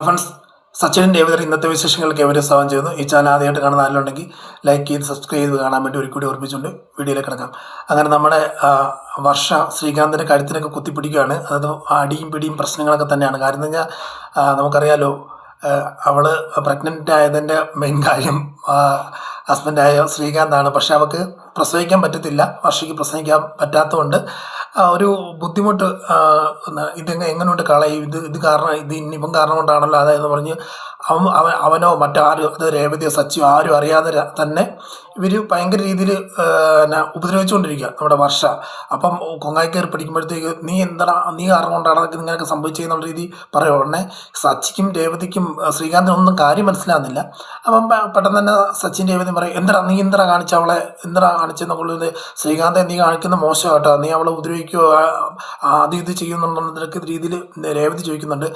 Friends, Sachin Revathi ഇന്നത്തെ വിശേഷങ്ങൾക്ക് എവരെ സ്വാഗതം ചെയ്യുന്നു. ഈ ചാനൽ ആദ്യമായിട്ട് കാണുന്ന ആരെങ്കിലും ലൈക്ക് ചെയ്ത് സബ്സ്ക്രൈബ് ചെയ്ത് കാണാൻ വേണ്ടി ഒരു കൂടി ഓർമ്മിച്ചുകൊണ്ട് വീഡിയോയിലേക്ക് കിടക്കാം. അങ്ങനെ നമ്മുടെ വർഷ ശ്രീകാന്തിൻ്റെ കഴുത്തിനൊക്കെ കുത്തിപ്പിടിക്കുകയാണ്. അതായത് അടിയും പിടിയും പ്രശ്നങ്ങളൊക്കെ തന്നെയാണ്. കാര്യം എന്ന് വെച്ചാൽ നമുക്കറിയാലോ, അവള് പ്രഗ്നൻ്റ് ആയതിൻ്റെ മെയിൻ കാര്യം ഹസ്ബൻഡായ ശ്രീകാന്താണ്. പക്ഷെ അവൾക്ക് പ്രസവിക്കാൻ പറ്റത്തില്ല. വർഷയ്ക്ക് പ്രസവിക്കാൻ പറ്റാത്തതുകൊണ്ട് ഒരു ബുദ്ധിമുട്ട്. എങ്ങനെയുണ്ട് കളയും ഇത് കാരണം, ഇത് ഇനിയിപ്പം കാരണം കൊണ്ടാണല്ലോ അതായെന്ന് പറഞ്ഞ് അവനോ മറ്റാരും, അത് രേവതിയോ സച്ചിയോ ആരും അറിയാതെ തന്നെ ഇവർ ഭയങ്കര രീതിയിൽ ഉപദ്രവിച്ചുകൊണ്ടിരിക്കുക നമ്മുടെ വർഷ. അപ്പം കൊങ്ങായി കയറി പിടിക്കുമ്പോഴത്തേക്ക് നീ കാരണം കൊണ്ടാണ് ഇങ്ങനെയൊക്കെ സംഭവിച്ചെന്നുള്ള രീതി പറയുക. ഉടനെ സച്ചിക്കും രേവതിക്കും ശ്രീകാന്തിനൊന്നും കാര്യം മനസ്സിലാകുന്നില്ല. അപ്പം പെട്ടെന്ന് തന്നെ സച്ചിൻ രേവതി പറയും, നീ എന്തിനാ കാണിച്ച അവളെ, എന്തിനാ കാണിച്ചെന്നുള്ളത് ശ്രീകാന്തെ നീ കാണിക്കുന്ന മോശം കേട്ടോ, നീ അവളെ ഉപദ്രവിക്കുകയോ ഇത് ചെയ്യുന്നുണ്ടെന്നൊക്കെ രീതിയിൽ രേവതി ചോദിക്കുന്നുണ്ട്.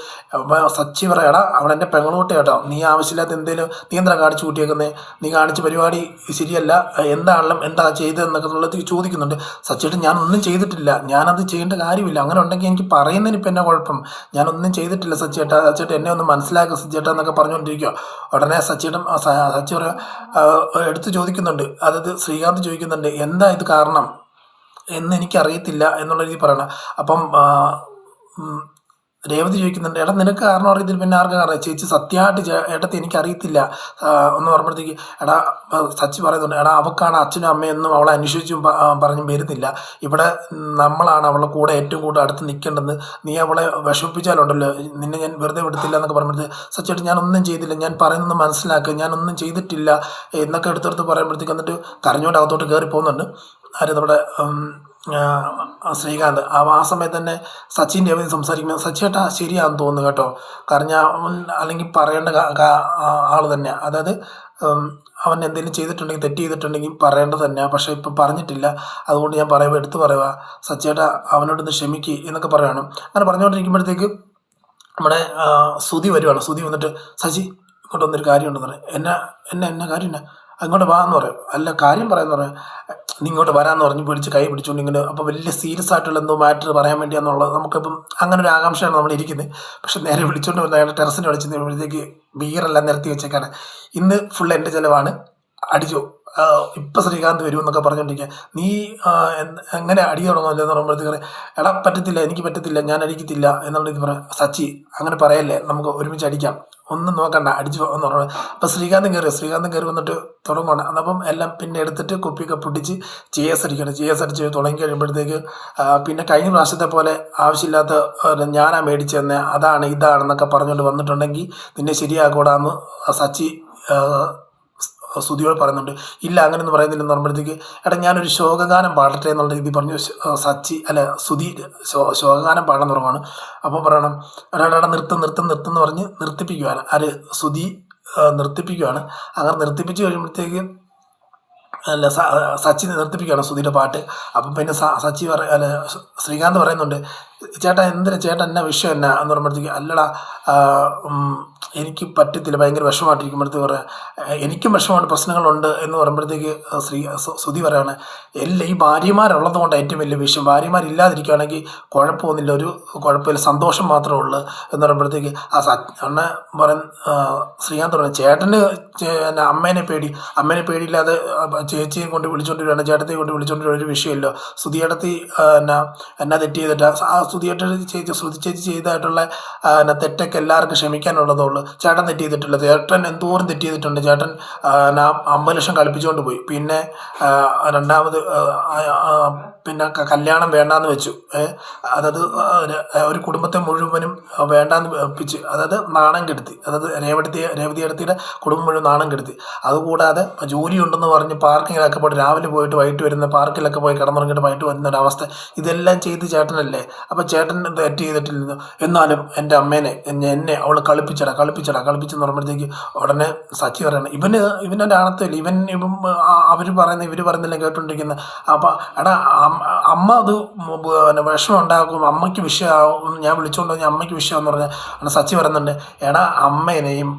സച്ചി പറയടാ, അവളെൻ്റെ പെങ്ങളുകൂട്ടി കേട്ടോ, നീ ആവശ്യമില്ലാത്ത എന്തെങ്കിലും നീ എന്താ കാണിച്ചു കൂട്ടിയേക്കുന്നത്, നീ കാണിച്ച പരിപാടി ശരിയല്ല, എന്താ ചെയ്തതെന്നൊക്കെ ഉള്ളത് ചോദിക്കുന്നുണ്ട്. സച്ചിട്ട് ഞാനൊന്നും ചെയ്തിട്ടില്ല, ഞാനത് ചെയ്യേണ്ട കാര്യമില്ല, അങ്ങനെ ഉണ്ടെങ്കിൽ എനിക്ക് പറയുന്നതിന് ഇപ്പം എന്നാ കുഴപ്പം, ഞാനൊന്നും ചെയ്തിട്ടില്ല സച്ചിയേട്ടാ, സച്ചിയേട്ട എന്നെ ഒന്ന് മനസ്സിലാക്കുക സച്ചിയേട്ടാ എന്നൊക്കെ പറഞ്ഞുകൊണ്ടിരിക്കുക. ഉടനെ സച്ചി എടുത്ത് ചോദിക്കുന്നുണ്ട്, അതായത് ശ്രീകാന്ത് ചോദിക്കുന്നുണ്ട്, എന്താ ഇത് കാരണം എന്ന് എനിക്കറിയത്തില്ല എന്നുള്ള രീതി പറയണം. അപ്പം രേവതി ചോദിക്കുന്നുണ്ട്, നിനക്ക് കാരണം അറിയത്തില്ല പിന്നെ ആർക്കും അറിയാം, ചേച്ചി സത്യമായിട്ട് ഏട്ടത്തി എനിക്കറിയത്തില്ല എന്ന് പറയുമ്പോഴത്തേക്ക് സച്ചി പറയുന്നുണ്ട്, അവക്കാണ് അച്ഛനും അമ്മയൊന്നും അവളെ അന്വേഷിച്ചും പറഞ്ഞും വരുന്നില്ല, ഇവിടെ നമ്മളാണ് അവളെ കൂടെ ഏറ്റവും കൂടുതൽ അടുത്ത് നിൽക്കേണ്ടത്, നീ അവളെ വിഷമിപ്പിച്ചാലുണ്ടല്ലോ നിന്നെ ഞാൻ വെറുതെ വിടത്തില്ല എന്നൊക്കെ പറയുമ്പോഴത്തേക്ക് സച്ചിയായിട്ട് ഞാനൊന്നും ചെയ്തില്ല, ഞാൻ പറയുന്നത് മനസ്സിലാക്കുക, ഞാനൊന്നും ചെയ്തിട്ടില്ല എന്നൊക്കെ എടുത്തെടുത്ത് പറയുമ്പോഴത്തേക്ക് എന്നിട്ട് കരഞ്ഞുകൊണ്ട് അകത്തോട്ട് കയറി പോകുന്നുണ്ട് നമ്മുടെ ശ്രീകാന്ത്. ആ സമയത്ത് തന്നെ സച്ചിൻ രേവതി സംസാരിക്കുമ്പോൾ സച്ചിയേട്ടാ ശരിയാണെന്ന് തോന്നുന്നു കേട്ടോ, കാരണം അല്ലെങ്കിൽ പറയേണ്ട ആൾ തന്നെയാണ്. അതായത് അവൻ എന്തെങ്കിലും ചെയ്തിട്ടുണ്ടെങ്കിൽ, തെറ്റ് ചെയ്തിട്ടുണ്ടെങ്കിൽ പറയേണ്ടത് തന്നെയാണ്, പക്ഷേ ഇപ്പം പറഞ്ഞിട്ടില്ല, അതുകൊണ്ട് ഞാൻ എടുത്ത് പറയുക, സച്ചിയേട്ടാ അവനോടൊന്ന് ക്ഷമിക്കുക എന്നൊക്കെ പറയുകയാണ്. അങ്ങനെ പറഞ്ഞുകൊണ്ടിരിക്കുമ്പോഴത്തേക്ക് നമ്മുടെ സുധി വരുവാണ്. സുധി വന്നിട്ട്, സച്ചി ഇങ്ങോട്ട് വന്നൊരു കാര്യം ഉണ്ടെന്ന് പറയും. എന്നാ കാര്യം എന്നാ, അങ്ങോട്ട് വാ എന്ന് പറയും. അല്ല കാര്യം പറയാമെന്ന് പറയും. നീ ഇങ്ങോട്ട് വരാമെന്ന് പറഞ്ഞ് കൈ പിടിച്ചുകൊണ്ട് ഇങ്ങനെ, അപ്പോൾ വലിയ സീരിയസ് ആയിട്ടുള്ള എന്തോ മാറ്റർ പറയാൻ വേണ്ടിയാന്നുള്ളത് നമുക്കിപ്പം അങ്ങനെ ഒരു ആകാംക്ഷയാണ് നമ്മൾ ഇരിക്കുന്നത്. പക്ഷെ നേരെ വിളിച്ചുകൊണ്ട് വന്ന് അയാളുടെ ടെറസിന് വിളിച്ചപ്പോഴത്തേക്ക് ബീറെല്ലാം നിരത്തി വെച്ചേക്കാണ്, ഇന്ന് ഫുൾ എൻ്റെ ചിലവാണ്, അടിച്ചോ, ഇപ്പം ശ്രീകാന്ത് വരുമെന്നൊക്കെ പറഞ്ഞുകൊണ്ടിരിക്കുക. നീ എങ്ങനെ അടി തുടങ്ങുമല്ലോ എന്ന് പറയുമ്പോഴത്തേക്ക് പറ്റത്തില്ല, എനിക്ക് പറ്റത്തില്ല, ഞാൻ അടിക്കത്തില്ല എന്നുള്ള ഇത് പറയാം. സച്ചി അങ്ങനെ പറയല്ലേ, നമുക്ക് ഒരുമിച്ച് അടിക്കാം, ഒന്നും നോക്കണ്ട, അടിച്ചു എന്ന് പറഞ്ഞു. അപ്പം ശ്രീകാന്ത് കയറി വന്നിട്ട് തുടങ്ങുകയാണ്. അപ്പം എല്ലാം പിന്നെ എടുത്തിട്ട് കുപ്പിയൊക്കെ പൊട്ടിച്ച് GS അടിച്ച് തുടങ്ങി കഴിയുമ്പോഴത്തേക്ക് പിന്നെ കഴിഞ്ഞ പ്രാവശ്യത്തെ പോലെ ആവശ്യമില്ലാത്ത ഞാനാ മേടിച്ചു തന്നെ ഇതാണെന്നൊക്കെ പറഞ്ഞുകൊണ്ട് വന്നിട്ടുണ്ടെങ്കിൽ നിന്നെ ശരിയാക്കൂടാന്ന് സച്ചി സുധിയോട് പറയുന്നുണ്ട്. ഇല്ല അങ്ങനെയൊന്നും പറയുന്നില്ലെന്ന് പറയുമ്പോഴത്തേക്ക് ഞാനൊരു ശോകഗാനം പാടട്ടെ എന്നുള്ള രീതി പറഞ്ഞു. സുധി ശോകഗാനം പാടാൻ തുടങ്ങുകയാണ്. അപ്പോൾ പറയണം, നിർത്തുന്ന് പറഞ്ഞ് നിർത്തിപ്പിക്കുകയാണ്. സുധി നിർത്തിപ്പിക്കുകയാണ്. അങ്ങനെ നിർത്തിപ്പിച്ച് കഴിയുമ്പോഴത്തേക്ക് സച്ചി നിർത്തിപ്പിക്കുകയാണ് സുധിയുടെ പാട്ട്. അപ്പം പിന്നെ ശ്രീകാന്ത് പറയുന്നുണ്ട്, ചേട്ടാ എന്നാ വിഷയം എന്നാ എന്ന് പറയുമ്പോഴത്തേക്ക്, അല്ലടാ എനിക്ക് പറ്റത്തില്ല, ഭയങ്കര വിഷമമായിട്ടിരിക്കുമ്പോഴത്തേക്ക് പറയാം, എനിക്കും വിഷമമുണ്ട്, പ്രശ്നങ്ങളുണ്ട് എന്ന് പറയുമ്പോഴത്തേക്ക് സുധി പറയാണ്, എല്ലാം ഈ ഭാര്യമാരുള്ളത് കൊണ്ട് ഏറ്റവും വലിയ വിഷയം, ഭാര്യമാരില്ലാതിരിക്കുകയാണെങ്കിൽ കുഴപ്പമൊന്നുമില്ല, ഒരു കുഴപ്പമില്ല, സന്തോഷം മാത്രമേ ഉള്ളൂ എന്ന് പറയുമ്പോഴത്തേക്ക് ശ്രീകാന്ത് പറഞ്ഞു, ചേട്ടന് അമ്മേനെ പേടിയില്ലാതെ ചേച്ചിയെ കൊണ്ട് വിളിച്ചോണ്ട് വരികയാണ്, ചേട്ടത്തെ കൊണ്ട് വിളിച്ചോണ്ട് ഒരു വിഷയമില്ലോ, സുധിയേട്ടത്തി എന്നാ തെറ്റ് ചെയ്തിട്ട് ശ്രുതി ചേച്ചി ചെയ്തതായിട്ടുള്ള തെറ്റൊക്കെ എല്ലാവർക്കും ക്ഷമിക്കാനുള്ളതുള്ളൂ, ചേട്ടൻ തെറ്റ് ചെയ്തിട്ടില്ല, ചേട്ടൻ എന്തോരം തെറ്റ് ചെയ്തിട്ടുണ്ട്, ചേട്ടൻ 50 ലക്ഷം കളിപ്പിച്ചുകൊണ്ട് പോയി, പിന്നെ രണ്ടാമത് പിന്നെ കല്യാണം വേണ്ടാന്ന് വെച്ചു, അതായത് ഒരു കുടുംബത്തെ മുഴുവനും വേണ്ടാന്ന് വെപ്പിച്ച്, അതായത് നാണം കെടുത്തി, അതായത് രേവതി അടുത്തിയുടെ കുടുംബം മുഴുവൻ നാണം കെടുത്തി. അതുകൂടാതെ ജോലി ഉണ്ടെന്ന് പറഞ്ഞ് പാർക്കിങ്ങിലൊക്കെ പോയിട്ട് രാവിലെ പോയിട്ട് വൈകിട്ട് വരുന്ന പാർക്കിലൊക്കെ പോയി കിടന്നുറങ്ങിയിട്ട് വൈകിട്ട് വരുന്ന ഒരവസ്ഥ, ഇതെല്ലാം ചെയ്ത് ചേട്ടനല്ലേ, അപ്പം ചേട്ടൻ തെറ്റ് ചെയ്തിട്ടില്ലെന്ന്, എന്നാലും എൻ്റെ അമ്മേനെ എന്നെ അവൾ കളിപ്പിച്ചെന്ന് പറയുമ്പോഴത്തേക്ക് ഉടനെ സച്ചി പറയണം, ഇവൻ്റെ ആണത്തില്ല, ഇവർ പറയുന്നില്ല കേട്ടോണ്ടിരിക്കുന്നത്. അപ്പം അമ്മ അത് വിഷമം ഉണ്ടാക്കും, അമ്മയ്ക്ക് വിഷയമാവും, ഞാൻ വിളിച്ചുകൊണ്ട് അമ്മയ്ക്ക് വിഷയമെന്ന് പറഞ്ഞാൽ സച്ചി പറയുന്നുണ്ട്, അമ്മേനെയും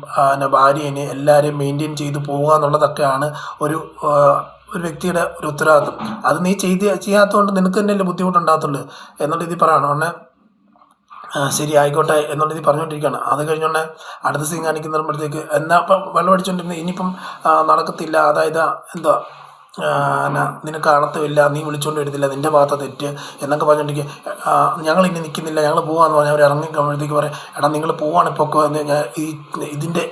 ഭാര്യേനെയും എല്ലാവരെയും മെയിൻറ്റെയിൻ ചെയ്ത് പോകുക എന്നുള്ളതൊക്കെയാണ് ഒരു വ്യക്തിയുടെ ഒരു ഉത്തരവാദിത്വം. അത് നീ ചെയ്യാത്തതുകൊണ്ട് നിനക്ക് തന്നെയല്ലേ ബുദ്ധിമുട്ടുണ്ടാകത്തുള്ളൂ എന്നുള്ള രീതിയിൽ പറയണം. ഉടനെ ശരി ആയിക്കോട്ടെ എന്നുള്ള രീതി പറഞ്ഞുകൊണ്ടിരിക്കുകയാണ്. അത് കഴിഞ്ഞുകൊണ്ട് അടുത്ത സീൻ കാണിക്കുമ്പോഴത്തേക്ക് എന്നാൽ ഇപ്പം വെള്ളം അടിച്ചുകൊണ്ടിരുന്നത് ഇനിയിപ്പം നടക്കത്തില്ല, അതായത് എന്താ നിനക്ക് അർത്ഥമില്ല, നീ വിളിച്ചുകൊണ്ട് വരുന്നില്ല, നിൻ്റെ ഭാഗത്ത് തെറ്റ് എന്നൊക്കെ പറഞ്ഞിട്ടുണ്ടെങ്കിൽ ഞങ്ങൾ ഇനി നിൽക്കുന്നില്ല, ഞങ്ങൾ പോകാമെന്ന് പറഞ്ഞാൽ അവർ ഇറങ്ങിക്കുമ്പോഴത്തേക്ക് പറയാം, എടാ നിങ്ങൾ പോവാണ് പൊക്കോ എന്ന് ഞാൻ ഇതിൻ്റെ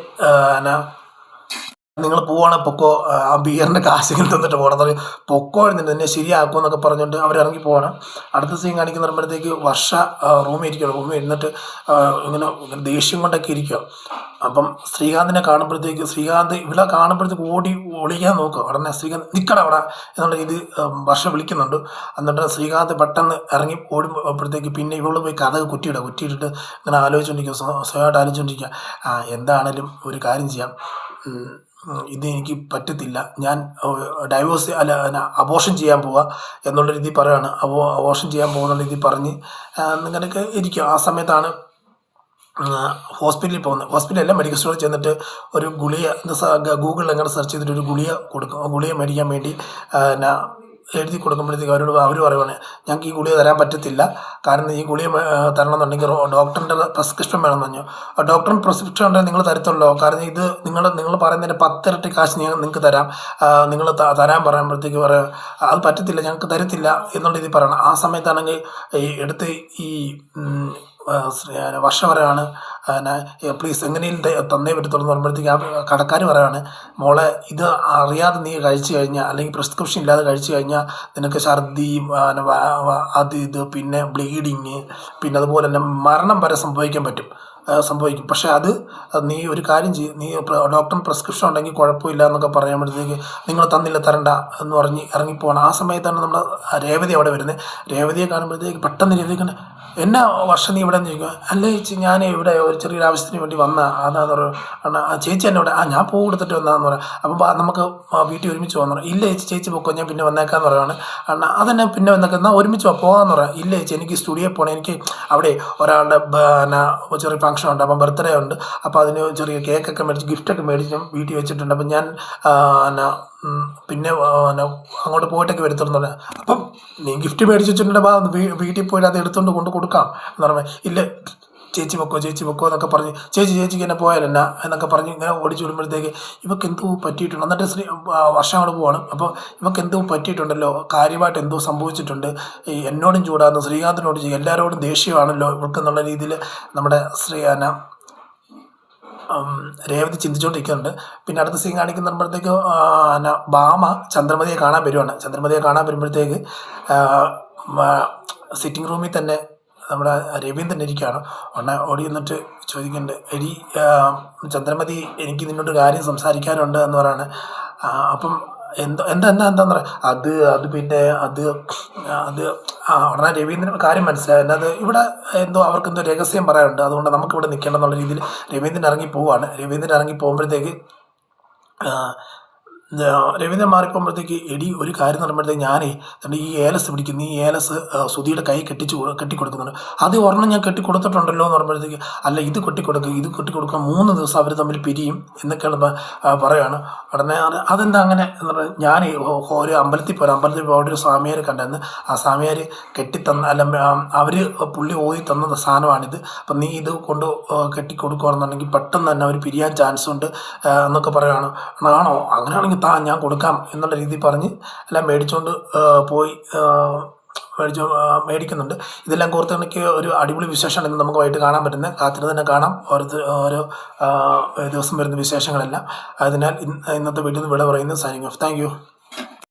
നിങ്ങൾ പോവാണ് പൊക്കോ, ആ ബിയറിൻ്റെ കാശെങ്കിലും തന്നിട്ട് പോകണം എന്ന് പറയും. പൊക്കോ എഴുന്നിട്ട് എന്നെ ശരിയാക്കും എന്നൊക്കെ പറഞ്ഞുകൊണ്ട് അവരിറങ്ങി പോവാണ്. അടുത്ത സീൻ കാണിക്കുന്ന പറയുമ്പോഴത്തേക്ക് വർഷ റൂമിൽ ഇരിക്കുകയാണ്. റൂമിൽ ഇരുന്നിട്ട് ഇങ്ങനെ ദേഷ്യം കൊണ്ടൊക്കെ ഇരിക്കുക. അപ്പം ശ്രീകാന്തിനെ കാണുമ്പോഴത്തേക്ക് ശ്രീകാന്ത് ഇവിടെ കാണുമ്പോഴത്തേക്ക് ഒളിക്കാൻ നോക്കുക. ഉടനെ ശ്രീകാന്ത് നിൽക്കട അവിടെ എന്നുള്ള രീതി വർഷ വിളിക്കുന്നുണ്ട്. എന്നിട്ട് ശ്രീകാന്ത് പെട്ടെന്ന് ഇറങ്ങി ഓടുമ്പോഴത്തേക്ക് പിന്നെ ഇവള് പോയി കഥ കുറ്റിയിട്ടിട്ട് ഇങ്ങനെ ആലോചിച്ചുകൊണ്ടിരിക്കുക, സ്വയമായിട്ട് ആലോചിച്ചുകൊണ്ടിരിക്കുക. എന്താണേലും ഒരു കാര്യം ചെയ്യാം, ഇതെനിക്ക് പറ്റത്തില്ല, ഞാൻ ഡൈവോഴ്സ് അബോർഷൻ ചെയ്യാൻ പോവുക എന്നുള്ള രീതി പറയുകയാണ്. അബോർഷൻ ചെയ്യാൻ പോകുന്ന രീതി പറഞ്ഞ് ഇങ്ങനെയൊക്കെ ഇരിക്കുക. ആ സമയത്താണ് ഹോസ്പിറ്റലിൽ പോകുന്നത്. ഹോസ്പിറ്റലല്ല, മെഡിക്കൽ സ്റ്റോറിൽ ചെന്നിട്ട് ഒരു ഗുളിക ഗൂഗിളിൽ എങ്ങനെ സെർച്ച് ചെയ്തിട്ട് ഒരു ഗുളിക കൊടുക്കും. ഗുളിക മേടിക്കാൻ വേണ്ടി എഴുതി കൊടുക്കുമ്പോഴത്തേക്ക് അവർ പറയുവാണ്, ഞങ്ങൾക്ക് ഈ ഗുളിക തരാൻ പറ്റത്തില്ല, കാരണം ഈ ഗുളിക തരണമെന്നുണ്ടെങ്കിൽ ഡോക്ടറിൻ്റെ പ്രിസ്ക്രിപ്ഷൻ വേണമെന്ന് പറഞ്ഞു. ഡോക്ടറിന് പ്രിസ്ക്രിപ്ഷൻ ഉണ്ടെങ്കിൽ നിങ്ങൾ തരത്തുള്ളൂ, കാരണം ഇത് നിങ്ങൾ പറയുന്നതിൻ്റെ 10 ഇരട്ടി കാശ് നിങ്ങൾക്ക് തരാം, നിങ്ങൾ തരാൻ പറയുമ്പോഴത്തേക്ക് പറയാം അത് പറ്റത്തില്ല, ഞങ്ങൾക്ക് തരത്തില്ല എന്നുള്ള രീതിയിൽ പറയണം. ആ സമയത്താണെങ്കിൽ എടുത്ത് ഈ വർഷം പറയാണ്, പ്ലീസ് എങ്ങനെയും തന്നേ പറ്റത്തുള്ളൂ എന്ന് പറയുമ്പോഴത്തേക്ക് ആ കടക്കാർ പറയാണ്, മോളെ ഇത് അറിയാതെ നീ കഴിച്ചു കഴിഞ്ഞാൽ അല്ലെങ്കിൽ പ്രിസ്ക്രിപ്ഷൻ ഇല്ലാതെ കഴിച്ചു കഴിഞ്ഞാൽ നിനക്ക് ഛർദി, അത് ഇത്, പിന്നെ ബ്ലീഡിങ്, പിന്നെ അതുപോലെ തന്നെ മരണം വരെ സംഭവിക്കും. പക്ഷേ അത് നീ ഒരു കാര്യം ചെയ്യും, നീ ഡോക്ടറിന് പ്രിസ്ക്രിപ്ഷൻ ഉണ്ടെങ്കിൽ കുഴപ്പമില്ല എന്നൊക്കെ പറയുമ്പോഴത്തേക്ക് നിങ്ങൾ തരണ്ട എന്ന് പറഞ്ഞ് ഇറങ്ങിപ്പോകണം. ആ സമയത്താണ് നമ്മൾ രേവതി അവിടെ വരുന്നത്. രേവതിയെ കാണുമ്പോഴത്തേക്ക് പെട്ടെന്ന് രേവതിക്ക് എന്നാ വർഷം നീ ഇവിടെ നിന്ന് ചോദിക്കുക, അല്ല ചേച്ചി ഞാൻ ഇവിടെ ഒരു ചെറിയൊരു ആവശ്യത്തിന് വേണ്ടി വന്നാൽ അതാന്ന് പറയുക, ചേച്ചി എന്നെ ഇവിടെ ഞാൻ പൂ കൊടുത്തിട്ട് വന്നതെന്ന് പറയാം. അപ്പം നമുക്ക് വീട്ടിൽ ഒരുമിച്ച് പോകാന്ന് പറയാം. ഇല്ല ചേച്ചി പൊക്കോ, ഞാൻ പിന്നെ വന്നേക്കാന്ന് പറയുകയാണ്. അതെന്നെ പിന്നെ വന്നേക്കാം, എന്നാൽ ഒരുമിച്ച് പോകാമെന്ന് പറയാം. ഇല്ല ചേച്ചി എനിക്ക് സ്റ്റുഡിയോയിൽ പോകണം, എനിക്ക് അവിടെ ഒരാളുടെ ചെറിയ ഫംഗ്ഷൻ ഉണ്ട്, അപ്പം ബർത്ത്ഡേ ഉണ്ട്, അപ്പോൾ അതിന് ചെറിയ കേക്കൊക്കെ മേടിച്ച് ഗിഫ്റ്റൊക്കെ മേടിച്ച് വീട്ടിൽ വെച്ചിട്ടുണ്ട്, അപ്പം ഞാൻ പിന്നെ അങ്ങോട്ട് പോയിട്ടൊക്കെ വരുത്തുള്ളൂ എന്ന് പറയാം. അപ്പം നീ ഗിഫ്റ്റ് മേടിച്ച് വെച്ചിട്ടുണ്ടെങ്കിൽ വീട്ടിൽ പോയിട്ട് അത് എടുത്തുകൊണ്ട് കൊടുക്കാം എന്ന് പറയുമ്പോൾ ഇല്ല ചേച്ചി പൊക്കോ എന്നൊക്കെ പറഞ്ഞ് ചേച്ചിക്ക് എന്നെ പോയാലെന്നാ എന്നൊക്കെ പറഞ്ഞ് ഇങ്ങനെ ഓടിച്ചു വിടുമ്പോഴത്തേക്ക് ഇവർക്ക് എന്തോ പറ്റിയിട്ടുണ്ട്. എന്നിട്ട് വർഷം അവിടെ പോവാണ്. അപ്പോൾ ഇവർക്ക് എന്തോ പറ്റിയിട്ടുണ്ടല്ലോ, കാര്യമായിട്ട് എന്തോ സംഭവിച്ചിട്ടുണ്ട്, എന്നോടും ചൂടാന്ന് ശ്രീകാന്തിനോട് ചെയ്യും, എല്ലാവരോടും ദേഷ്യമാണല്ലോ ഇവർക്ക് എന്നുള്ള രീതിയിൽ നമ്മുടെ രേവതി ചിന്തിച്ചുകൊണ്ടിരിക്കുന്നുണ്ട്. പിന്നെ അടുത്ത സീൻ കാണിക്കുമ്പോഴത്തേക്ക് ഭാമ ചന്ദ്രമതിയെ കാണാൻ വരുവാണ്. ചന്ദ്രമതിയെ കാണാൻ വരുമ്പോഴത്തേക്ക് സിറ്റിംഗ് റൂമിൽ തന്നെ നമ്മുടെ രവീന്ദ്രൻ ഇരിക്കുകയാണ്. ഓടി നിന്നിട്ട് ചോദിക്കുന്നുണ്ട്, എടി ചന്ദ്രമതി, എനിക്ക് നിന്നോട് കാര്യം സംസാരിക്കാനുണ്ട് എന്ന് പറയാണ്. അപ്പം എന്താന്ന് പറയാം, അത് പിന്നെ അത് ഉടനെ രവീന്ദ്രൻ കാര്യം മനസ്സിലായി, അത് ഇവിടെ അവർക്കെന്തോ രഹസ്യം പറയാനുണ്ട്, അതുകൊണ്ട് നമുക്കിവിടെ നിൽക്കണം എന്നുള്ള രീതിയിൽ രവീന്ദ്രൻ ഇറങ്ങി പോവുകയാണ്. രവീന്ദ്രൻ ഇറങ്ങി പോകുമ്പോഴത്തേക്ക് രവീന്ദ്രൻ മാറിപ്പോകുമ്പോഴത്തേക്ക് എടി ഒരു കാര്യം എന്ന് പറയുമ്പോഴത്തേക്ക് ഞാനേ ഈ ഏലസ് പിടിക്കുന്നു, ഈ ഏലസ് സുധിയുടെ കൈ കെട്ടിക്കൊടുക്കുന്നുണ്ട്, അത് ഒരെണ്ണം ഞാൻ കെട്ടിക്കൊടുത്തിട്ടുണ്ടല്ലോ എന്ന് പറയുമ്പോഴത്തേക്ക് അല്ല ഇത് കെട്ടിക്കൊടുക്കുക 3 ദിവസം അവർ തമ്മിൽ പിരിയും എന്നൊക്കെയാണ് പറയുകയാണ്. ഉടനെ അതെന്താ അങ്ങനെ എന്ന് പറഞ്ഞാൽ ഞാൻ ഒരു അമ്പലത്തിൽ പോയിട്ട് ഒരു സ്വാമിയാരെ കണ്ടെന്ന്, ആ സ്വാമിയാർ അവർ പുള്ളി ഓതി തന്ന സാധനമാണിത്, അപ്പം നീ ഇത് കൊണ്ട് കെട്ടിക്കൊടുക്കുകയാണെന്നുണ്ടെങ്കിൽ പെട്ടെന്ന് തന്നെ അവർ പിരിയാൻ ചാൻസ് ഉണ്ട് എന്നൊക്കെ പറയുകയാണ്. ആണോ, അങ്ങനെയാണെങ്കിൽ ഞാൻ കൊടുക്കാം എന്നുള്ള രീതിയിൽ പറഞ്ഞ് എല്ലാം മേടിക്കുന്നുണ്ട്. ഇതെല്ലാം കോർത്ത് കണക്ക് ഒരു അടിപൊളി വിശേഷമാണ് ഇന്ന് നമുക്ക് വൈകിട്ട് കാണാൻ പറ്റുന്നത്. കാത്തിരുന്ന് തന്നെ കാണാം ഓരോ ദിവസം വരുന്ന വിശേഷങ്ങളെല്ലാം. അതിനാൽ ഇന്നത്തെ വീട്ടിൽ നിന്ന് വിട പറയുന്നു. Signing off. Thank you.